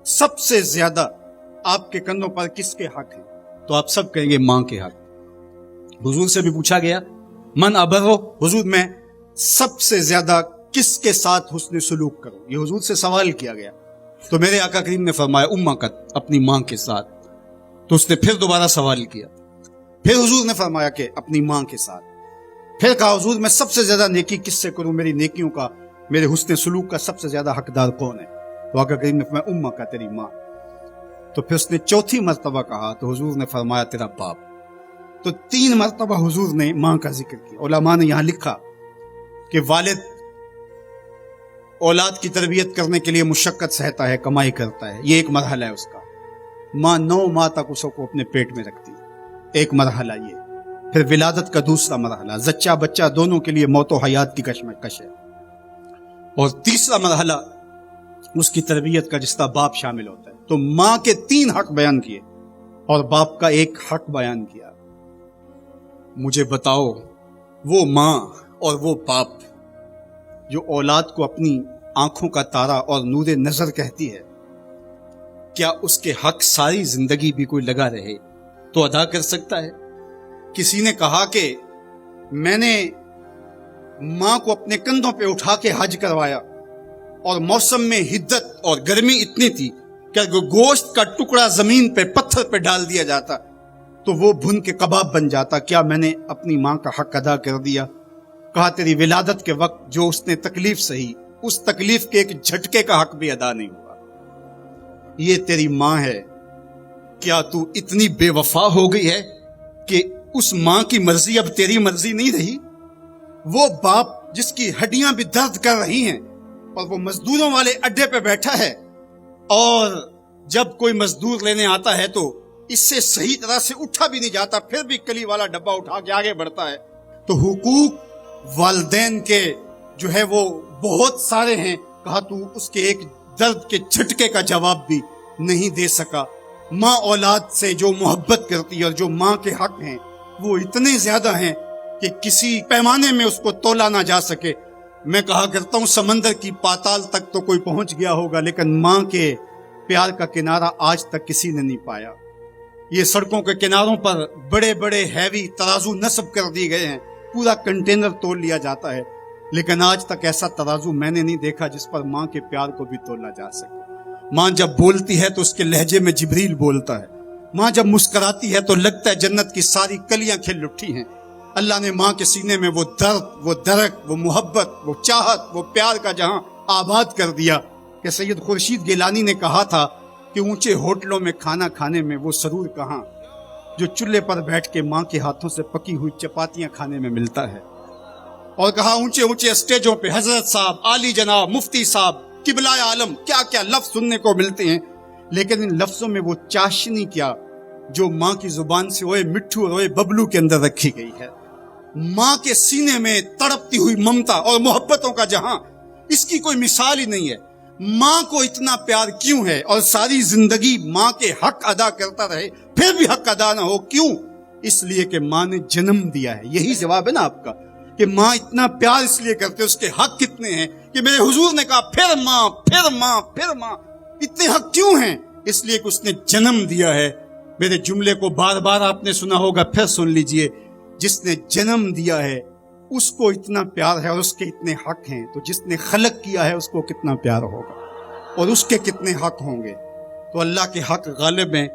سب سے زیادہ آپ کے کندھوں پر کس کے حق ہیں؟ تو آپ سب کہیں گے ماں کے حق۔ حضور سے بھی پوچھا گیا من ابرو، حضور میں سب سے زیادہ کس کے ساتھ حسن سلوک کروں، یہ حضور سے سوال کیا گیا۔ تو میرے آقا کریم نے فرمایا امکت، اپنی ماں کے ساتھ۔ تو اس نے پھر دوبارہ سوال کیا، پھر حضور نے فرمایا کہ اپنی ماں کے ساتھ۔ پھر کہا حضور میں سب سے زیادہ نیکی کس سے کروں، میری نیکیوں کا، میرے حسن سلوک کا سب سے زیادہ حقدار کون ہے؟ تو آقا کریم نے فرمایا امکا، تیری ماں۔ تو پھر اس نے چوتھی مرتبہ کہا تو حضور نے فرمایا تیرا باپ۔ تو 3 مرتبہ حضور نے ماں کا ذکر کیا۔ علماء نے یہاں لکھا کہ والد اولاد کی تربیت کرنے کے لیے مشقت سہتا ہے، کمائی کرتا ہے، یہ ایک مرحلہ ہے اس کا۔ ماں 9 ماہ تک اس کو اپنے پیٹ میں رکھتی ہے، ایک مرحلہ یہ۔ پھر ولادت کا دوسرا مرحلہ، زچہ بچہ دونوں کے لیے موت و حیات کی کشمکش ہے۔ اور تیسرا مرحلہ اس کی تربیت کا، جس کا باپ شامل ہوتا ہے۔ تو ماں کے 3 حق بیان کیے اور باپ کا ایک حق بیان کیا۔ مجھے بتاؤ وہ ماں اور وہ باپ جو اولاد کو اپنی آنکھوں کا تارا اور نور نظر کہتی ہے، کیا اس کے حق ساری زندگی بھی کوئی لگا رہے تو ادا کر سکتا ہے؟ کسی نے کہا کہ میں نے ماں کو اپنے کندھوں پہ اٹھا کے حج کروایا اور موسم میں حدت اور گرمی اتنی تھی کہ اگر گوشت کا ٹکڑا زمین پہ پتھر پہ ڈال دیا جاتا تو وہ بھن کے کباب بن جاتا، کیا میں نے اپنی ماں کا حق ادا کر دیا؟ کہا تیری ولادت کے وقت جو اس نے تکلیف سہی، اس تکلیف کے ایک جھٹکے کا حق بھی ادا نہیں ہوا۔ یہ تیری ماں ہے، کیا تو اتنی بے وفا ہو گئی ہے کہ اس ماں کی مرضی اب تیری مرضی نہیں رہی؟ وہ باپ جس کی ہڈیاں بھی درد کر رہی ہیں اور وہ مزدوروں والے اڈے پہ بیٹھا ہے، اور جب کوئی مزدور لینے آتا ہے تو اس سے صحیح طرح سے اٹھا بھی نہیں جاتا، پھر بھی کلی والا ڈبہ اٹھا کے آگے بڑھتا ہے۔ تو حقوق والدین کے جو ہے وہ بہت سارے ہیں، کہا تو اس کے ایک درد کے جھٹکے کا جواب بھی نہیں دے سکا۔ ماں اولاد سے جو محبت کرتی ہے اور جو ماں کے حق ہیں وہ اتنے زیادہ ہیں کہ کسی پیمانے میں اس کو تولا نہ جا سکے۔ میں کہا کرتا ہوں سمندر کی پاتال تک تو کوئی پہنچ گیا ہوگا، لیکن ماں کے پیار کا کنارہ آج تک کسی نے نہیں پایا۔ یہ سڑکوں کے کناروں پر بڑے بڑے ہیوی ترازو نصب کر دیے گئے ہیں، پورا کنٹینر تول لیا جاتا ہے، لیکن آج تک ایسا ترازو میں نے نہیں دیکھا جس پر ماں کے پیار کو بھی تولا جا سکے۔ ماں جب بولتی ہے تو اس کے لہجے میں جبریل بولتا ہے، ماں جب مسکراتی ہے تو لگتا ہے جنت کی ساری کلیاں کھل اٹھی ہیں۔ اللہ نے ماں کے سینے میں وہ درد، وہ درک، وہ محبت، وہ چاہت، وہ پیار کا جہاں آباد کر دیا کہ سید خورشید گیلانی نے کہا تھا کہ اونچے ہوٹلوں میں کھانا کھانے میں وہ سرور کہاں جو چولہے پر بیٹھ کے ماں کے ہاتھوں سے پکی ہوئی چپاتیاں کھانے میں ملتا ہے۔ اور کہا اونچے اونچے اسٹیجوں پہ حضرت صاحب، عالی جناب، مفتی صاحب، قبلہ عالم، کیا کیا لفظ سننے کو ملتے ہیں، لیکن ان لفظوں میں وہ چاشنی کیا جو ماں کی زبان سے اوئے مٹھو اور اوئے ببلو کے اندر رکھی گئی ہے۔ ماں کے سینے میں تڑپتی ہوئی ممتا اور محبتوں کا جہاں، اس کی کوئی مثال ہی نہیں ہے۔ ماں کو اتنا پیار کیوں ہے اور ساری زندگی ماں کے حق ادا کرتا رہے پھر بھی حق ادا نہ ہو، کیوں؟ اس لیے کہ ماں نے جنم دیا ہے۔ یہی جواب ہے نا آپ کا کہ ماں اتنا پیار اس لیے کرتے، اس کے حق کتنے ہیں کہ میرے حضور نے کہا پھر ماں، پھر ماں، پھر ماں۔ اتنے حق کیوں ہیں؟ اس لیے کہ اس نے جنم دیا ہے۔ میرے جملے کو بار بار آپ نے سنا ہوگا، پھر سن لیجئے، جس نے جنم دیا ہے اس کو اتنا پیار ہے اور اس کے اتنے حق ہیں، تو جس نے خلق کیا ہے اس کو کتنا پیار ہوگا اور اس کے کتنے حق ہوں گے۔ تو اللہ کے حق غالب ہیں،